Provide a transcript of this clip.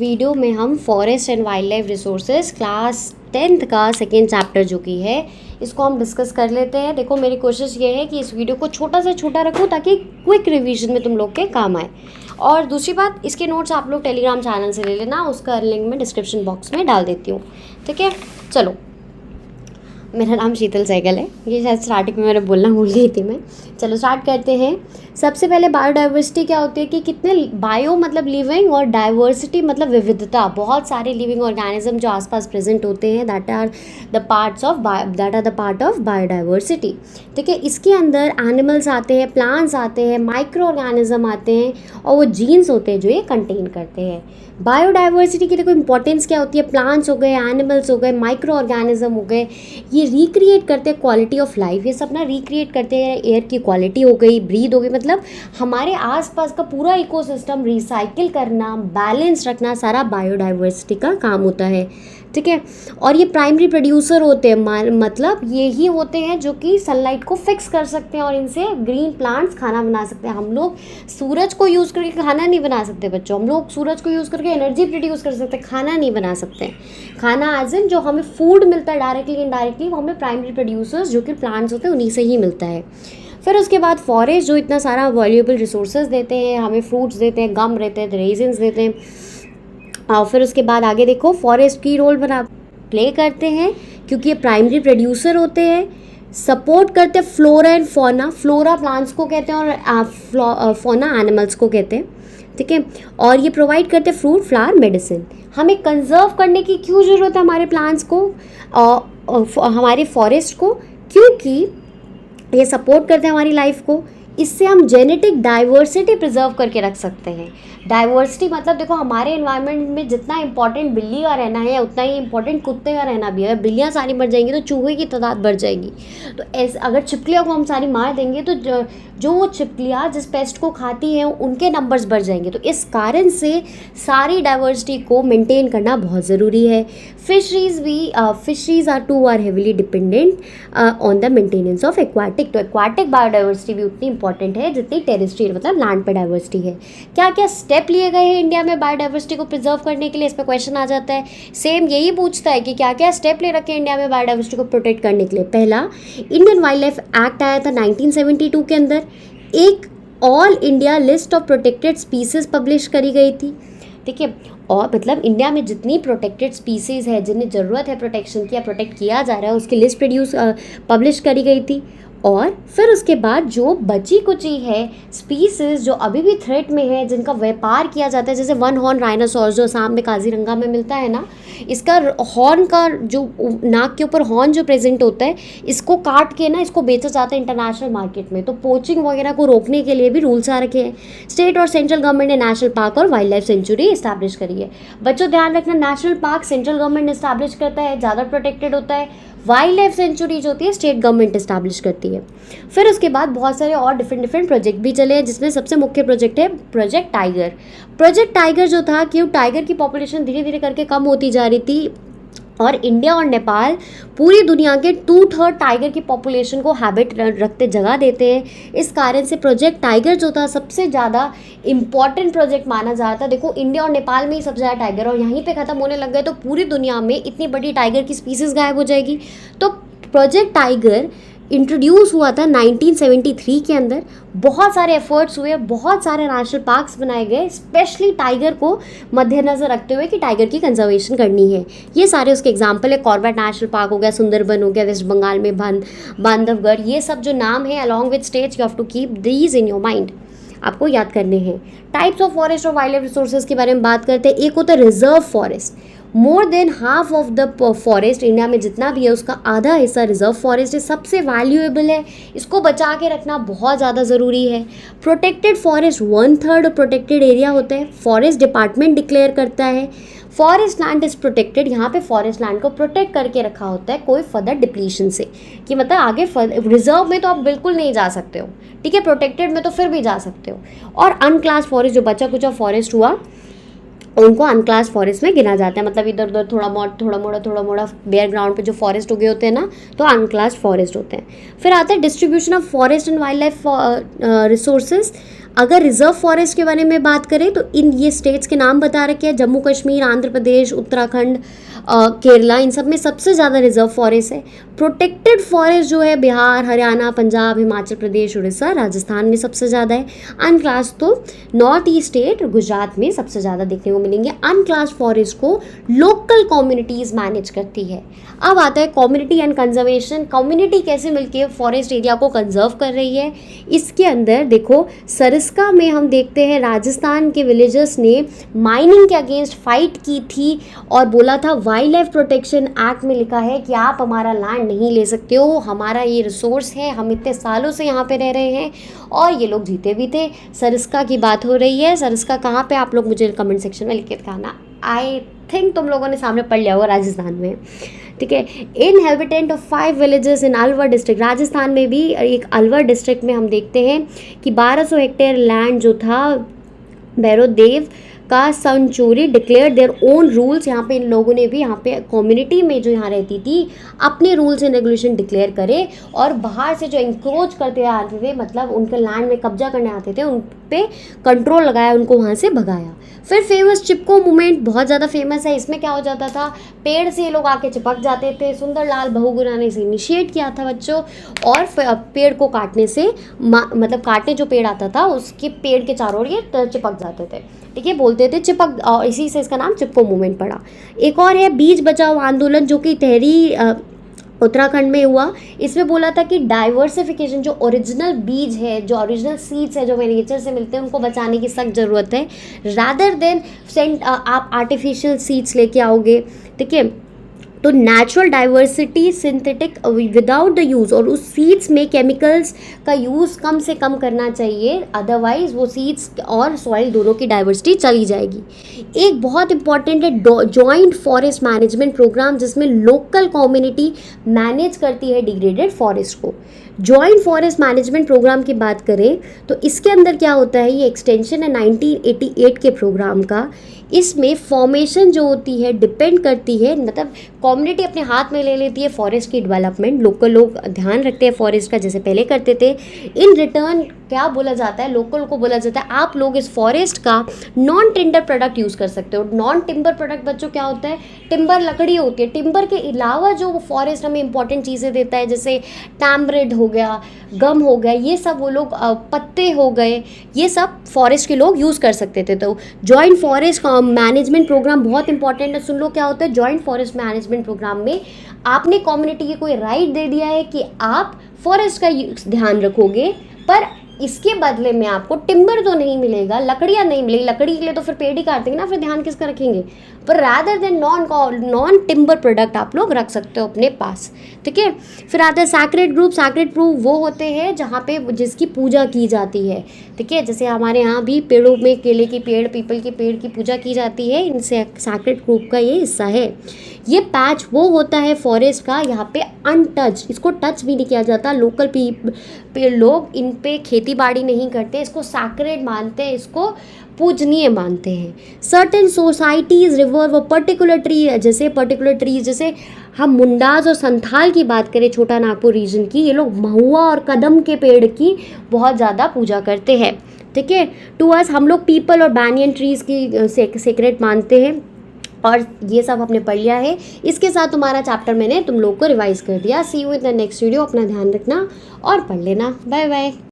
Video में हम forest and wild life resources class 10th का सेकेंड चैप्टर जो कि है इसको हम डिस्कस कर लेते हैं। देखो मेरी कोशिश ये है कि इस वीडियो को छोटा से छोटा रखूँ ताकि क्विक रिवीजन में तुम लोग के काम आए। और दूसरी बात, इसके नोट्स आप लोग टेलीग्राम चैनल से ले लेना, उसका लिंक मैं डिस्क्रिप्शन बॉक्स में डाल देती हूँ। ठीक है, चलो। मेरा नाम शीतल सहगल है, ये शायद स्टार्टिंग में मैंने बोलना भूल गई थी मैं। चलो स्टार्ट करते हैं। सबसे पहले बायोडाइवर्सिटी क्या होती है कि कितने बायो मतलब लिविंग और डाइवर्सिटी मतलब विविधता, बहुत सारे लिविंग ऑर्गेनिज्म जो आसपास प्रेजेंट होते हैं that are the part of biodiversity. ठीक है, इसके अंदर एनिमल्स आते हैं, प्लांट्स आते हैं, माइक्रो ऑर्गेनिज्म आते हैं और वो जीन्स होते हैं जो ये कंटेन करते हैं। बायोडाइवर्सिटी की देखो इंपॉर्टेंस क्या होती है। प्लांट्स हो गए, एनिमल्स हो गए, माइक्रो ऑर्गेनिज्म हो गए, ये रिक्रिएट करते हैं क्वालिटी ऑफ लाइफ। ये सब ना रिक्रिएट करते हैं एयर की क्वालिटी हो गई, ब्रीथ हो गई, मतलब हमारे आसपास का पूरा इकोसिस्टम रिसाइकिल करना, बैलेंस रखना, सारा बायोडाइवर्सिटी का काम होता है। ठीक है, और ये प्राइमरी प्रोड्यूसर होते हैं, मतलब ये ही होते हैं जो कि सनलाइट को फिक्स कर सकते हैं और इनसे ग्रीन प्लांट्स खाना बना सकते हैं। हम लोग सूरज को यूज़ करके खाना नहीं बना सकते बच्चों, हम लोग सूरज को यूज़ करके एनर्जी प्रोड्यूस कर सकते हैं, खाना नहीं बना सकते। खाना एज इन जो हमें फूड मिलता है डायरेक्टली इनडायरेक्टली, वो हमें प्राइमरी प्रोड्यूसर्स जो कि प्लांट्स होते हैं उन्हीं से ही मिलता है। फिर उसके बाद फॉरेस्ट जो इतना सारा वैल्यूएबल रिसोर्सेज देते हैं, हमें फ्रूट्स देते हैं, गम देते हैं, रेजिन्स देते हैं। और फिर उसके बाद आगे देखो फॉरेस्ट की रोल प्ले करते हैं क्योंकि ये प्राइमरी प्रोड्यूसर होते हैं, सपोर्ट करते हैं flora and fauna. Flora plants को कहते हैं और फौना एनिमल्स को कहते हैं। ठीक है, और ये प्रोवाइड करते हैं फ्रूट, फ्लावर, मेडिसिन। हमें कंजर्व करने की क्यों ज़रूरत है हमारे प्लांट्स को, हमारे फॉरेस्ट को? क्योंकि ये सपोर्ट करते हैं हमारी लाइफ को। इससे हम जेनेटिक डाइवर्सिटी प्रिजर्व करके रख सकते हैं। डाइवर्सिटी मतलब देखो हमारे एनवायरनमेंट में जितना इंपॉर्टेंट बिल्ली का रहना है उतना ही इंपॉर्टेंट कुत्ते का रहना भी है। अगर बिल्लियाँ सारी मर जाएंगी तो चूहे की तादाद बढ़ जाएगी। तो ऐसे अगर छिपकलियों को हम सारी मार देंगे तो जो वो छिपकलियाँ जिस पेस्ट को खाती हैं उनके नंबर्स बढ़ जाएंगे। तो इस कारण से सारी डाइवर्सिटी को मेंटेन करना बहुत ज़रूरी है। Fisheries are heavily dependent on the maintenance of aquatic. तो एक्वाटिक बायोडाइवर्सिटी भी उतनी इंपॉर्टेंट है जितनी टेरेस्ट्रियल मतलब लैंड पे डाइवर्सिटी है। क्या क्या स्टेप लिए गए हैं इंडिया में बायोडाइवर्सिटी को प्रिजर्व करने के लिए, इस पर क्वेश्चन आ जाता है। सेम यही पूछता है कि क्या क्या स्टेप ले रखे हैं इंडिया में बायोडाइवर्सिटी को प्रोटेक्ट करने के लिए। पहला, इंडियन वाइल्ड लाइफ एक्ट आया था 1972 के अंदर। एक all India list of protected species publish करी गई थी। ठीक है, और मतलब इंडिया में जितनी प्रोटेक्टेड स्पीसीज़ है जिन्हें ज़रूरत है प्रोटेक्शन की या प्रोटेक्ट किया जा रहा है उसकी लिस्ट पब्लिश करी गई थी। और फिर उसके बाद जो बची कुची है स्पीसीज जो अभी भी थ्रेट में है, जिनका व्यापार किया जाता है, जैसे वन हॉर्न राइनोसॉर्स जो असम में काजीरंगा में मिलता है ना, इसका हॉर्न का जो नाक के ऊपर हॉर्न जो प्रेजेंट होता है, इसको काट के ना इसको बेचा जाता है इंटरनेशनल मार्केट में। तो पोचिंग वगैरह को रोकने के लिए भी रूल्स आ रखे हैं। स्टेट और सेंट्रल गवर्नमेंट ने नेशनल पार्क और वाइल्ड लाइफ सेंचुरी इस्टेब्लिश करी है। बच्चों ध्यान रखना, national park central government establish करता है, ज़्यादा प्रोटेक्टेड होता है। वाइल्ड लाइफ सेंचुरी जो होती है स्टेट गवर्नमेंट इस्टेब्लिश करती है। फिर उसके बाद बहुत सारे और डिफरेंट प्रोजेक्ट भी चले हैं, जिसमें सबसे मुख्य प्रोजेक्ट है प्रोजेक्ट टाइगर। प्रोजेक्ट टाइगर जो था कि टाइगर की पॉपुलेशन धीरे धीरे करके कम होती जा रही थी और इंडिया और नेपाल पूरी दुनिया के 2/3 टाइगर की पॉपुलेशन को हैबिट रखते जगह देते हैं। इस कारण से प्रोजेक्ट टाइगर जो था सबसे ज़्यादा इम्पॉर्टेंट प्रोजेक्ट माना जाता है। देखो इंडिया और नेपाल में ही सबसे ज़्यादा टाइगर और यहीं पे ख़त्म होने लग गए तो पूरी दुनिया में इतनी बड़ी टाइगर की स्पीसीज़ गायब हो जाएगी। तो प्रोजेक्ट टाइगर इंट्रोड्यूस हुआ था 1973 के अंदर। बहुत सारे एफर्ट्स हुए, बहुत सारे नेशनल पार्क्स बनाए गए स्पेशली टाइगर को मद्देनज़र रखते हुए कि टाइगर की कंजर्वेशन करनी है। ये सारे उसके एग्जांपल है। कॉर्बेट नेशनल पार्क हो गया, सुंदरबन हो गया, वेस्ट बंगाल में बांधवगढ़, ये सब जो नाम है along with states you have to keep these in your mind, आपको याद करने हैं। टाइप्स ऑफ फॉरेस्ट और वाइल्ड लाइफ रिसोर्सेज के बारे में बात करते हैं। एक होता है reserve forest. More than half of the forest India में जितना भी है उसका आधा हिस्सा रिजर्व फॉरेस्ट है, सबसे वैल्यूएबल है, इसको बचा के रखना बहुत ज़्यादा ज़रूरी है। प्रोटेक्टेड फॉरेस्ट 1/3 प्रोटेक्टेड एरिया होता है, फॉरेस्ट डिपार्टमेंट डिक्लेयर करता है। फॉरेस्ट लैंड इज़ प्रोटेक्टेड, यहाँ पे फॉरेस्ट लैंड को प्रोटेक्ट करके रखा होता है कोई फर्दर डिप्लीशन से, कि मतलब आगे रिजर्व में तो आप बिल्कुल नहीं जा सकते हो, ठीक है, प्रोटेक्टेड में तो फिर भी जा सकते हो। और अनक्लास फॉरेस्ट जो बचा कुचा फॉरेस्ट हुआ उनको अनक्लास फॉरेस्ट में गिना जाता है, मतलब इधर उधर थोड़ा मोड़ा बेयर ग्राउंड पे जो फॉरेस्ट उगे होते हैं ना, तो अनक्लास फॉरेस्ट होते हैं। फिर आता है distribution of forest and wild life resources. अगर रिजर्व फॉरेस्ट के बारे में बात करें तो इन ये स्टेट्स के नाम बता रखे हैं, जम्मू कश्मीर, आंध्र प्रदेश, उत्तराखंड, केरला, इन सब में सबसे ज़्यादा रिजर्व फॉरेस्ट है। प्रोटेक्टेड फॉरेस्ट जो है बिहार, हरियाणा, पंजाब, हिमाचल प्रदेश, उड़ीसा, राजस्थान में सबसे ज़्यादा है। अनक्लास तो नॉर्थ ईस्ट स्टेट, गुजरात में सबसे ज़्यादा देखने को मिलेंगे। अनक्लास फॉरेस्ट को लोकल कम्युनिटीज़ मैनेज करती है। अब आता है कम्युनिटी एंड कंजर्वेशन। कम्युनिटी कैसे मिलकर फॉरेस्ट एरिया को कंजर्व कर रही है। इसके अंदर देखो सरिस्का में हम देखते हैं राजस्थान के विलेजर्स ने माइनिंग के अगेंस्ट फाइट की थी और बोला था वाइल्ड लाइफ प्रोटेक्शन एक्ट में लिखा है कि आप हमारा लैंड नहीं ले सकते हो, हमारा ये रिसोर्स है, हम इतने सालों से यहाँ पे रह रहे हैं। और ये लोग जीते भी थे। सरिस्का की बात हो रही है। सरिस्का कहाँ पे, आप लोग मुझे कमेंट सेक्शन में लिख के दिखाना। आई थिंक तुम लोगों ने सामने पढ़ लिया होगा, राजस्थान में, ठीक है। Inhabitant of 5 villages in Alwar district. Rajasthan में भी एक अलवर डिस्ट्रिक्ट में हम देखते हैं कि 1200 हेक्टेयर लैंड जो था भैरवदेव का sanctuary declare their own rules. यहाँ पे इन लोगों ने भी यहाँ पे कम्युनिटी में जो यहाँ रहती थी अपने रूल्स एंड रेगुलेशन डिक्लेयर करे और बाहर से जो इंक्रोच करते आते थे, मतलब उनके लैंड में कब्जा करने आते थे, उन पे कंट्रोल लगाया, उनको वहाँ से भगाया। फिर फेमस चिपको मूवमेंट बहुत ज़्यादा फेमस है। इसमें क्या हो जाता था, पेड़ से ये लोग आके चिपक जाते थे। सुंदरलाल बहुगुणा ने इसे इनिशिएट किया था बच्चों। और पेड़ को काटने से मतलब काटने जो पेड़ आता था उसके पेड़ के चारों ओर ये चिपक जाते थे, ठीक है, बोलते थे चिपक, और इसी से इसका नाम चिपको मूवमेंट पड़ा। एक और है बीज बचाओ आंदोलन, जो कि तहरी उत्तराखंड में हुआ। इसमें बोला था कि डाइवर्सिफिकेशन, जो ओरिजिनल बीज है, जो ओरिजिनल सीड्स है जो नेचर से मिलते हैं, उनको बचाने की सख्त ज़रूरत है। रादर देन आप आर्टिफिशियल सीड्स लेके आओगे, ठीक है। तो natural diversity synthetic without the use, और उस सीड्स में केमिकल्स का यूज़ कम से कम करना चाहिए, अदरवाइज वो सीड्स और सॉइल दोनों की डाइवर्सिटी चली जाएगी। एक बहुत इंपॉर्टेंट है जॉइंट फॉरेस्ट मैनेजमेंट प्रोग्राम, जिसमें लोकल कम्युनिटी मैनेज करती है डिग्रेडेड फॉरेस्ट को। जॉइंट फॉरेस्ट मैनेजमेंट प्रोग्राम की बात करें तो इसके अंदर क्या होता है, ये एक्सटेंशन है 1988 के प्रोग्राम का। इसमें फॉर्मेशन जो होती है डिपेंड करती है, मतलब कम्युनिटी अपने हाथ में ले लेती है फॉरेस्ट की डेवलपमेंट, लोकल लोग ध्यान रखते हैं फॉरेस्ट का जैसे पहले करते थे। इन रिटर्न क्या बोला जाता है, लोकल को बोला जाता है आप लोग इस फॉरेस्ट का नॉन टिम्बर प्रोडक्ट यूज़ कर सकते हो। नॉन टिम्बर प्रोडक्ट बच्चों क्या होता है, टिम्बर लकड़ी होती है, टिम्बर के अलावा जो फॉरेस्ट हमें इंपॉर्टेंट चीज़ें देता है, जैसे टैमरिड हो गया, गम हो गया, ये सब वो लोग, पत्ते हो गए, ये सब फॉरेस्ट के लोग यूज़ कर सकते थे। तो जॉइंट फॉरेस्ट मैनेजमेंट प्रोग्राम बहुत इंपॉर्टेंट है। सुन लो क्या होता है जॉइंट फॉरेस्ट मैनेजमेंट प्रोग्राम में, आपने कम्युनिटी की कोई राइट दे दिया है कि आप फॉरेस्ट का ध्यान रखोगे, पर इसके बदले में आपको टिम्बर तो नहीं मिलेगा, लकड़ियाँ नहीं मिलेगी। लकड़ी के लिए तो फिर पेड़ ही काट देंगे ना, फिर ध्यान किसका रखेंगे। पर rather than non timber product आप लोग रख सकते हो अपने पास, ठीक है। फिर आता है सैक्रेड ग्रुप। सैक्रेड ग्रुप वो होते हैं जहाँ पे जिसकी पूजा की जाती है, ठीक है। जैसे हमारे यहाँ भी पेड़ों में केले की पेड़, पीपल के पेड़ की पूजा की जाती है, इनसे सैक्रेड ग्रुप का ये हिस्सा है। ये पैच वो होता है फॉरेस्ट का, यहाँ पे अनटच, इसको टच भी नहीं किया जाता। लोकल लोग इन पे खेती बाड़ी नहीं करते, इसको सैक्रेड मानते हैं, इसको पूजनीय मानते हैं। सर्टेन सोसाइटीज़ रिवर्व पर्टिकुलर ट्री, जैसे पर्टिकुलर ट्रीज, जैसे हम मुंडाज और संथाल की बात करें छोटा नागपुर रीजन की, ये लोग महुआ और कदम के पेड़ की बहुत ज़्यादा पूजा करते हैं, ठीक है। टू अस हम लोग पीपल और बैनियन ट्रीज़ की सेक्रेट मानते हैं, और ये सब आपने पढ़ लिया है। इसके साथ तुम्हारा चैप्टर मैंने तुम लोग को रिवाइज कर दिया। See you in the next video. अपना ध्यान रखना और पढ़ लेना। Bye bye.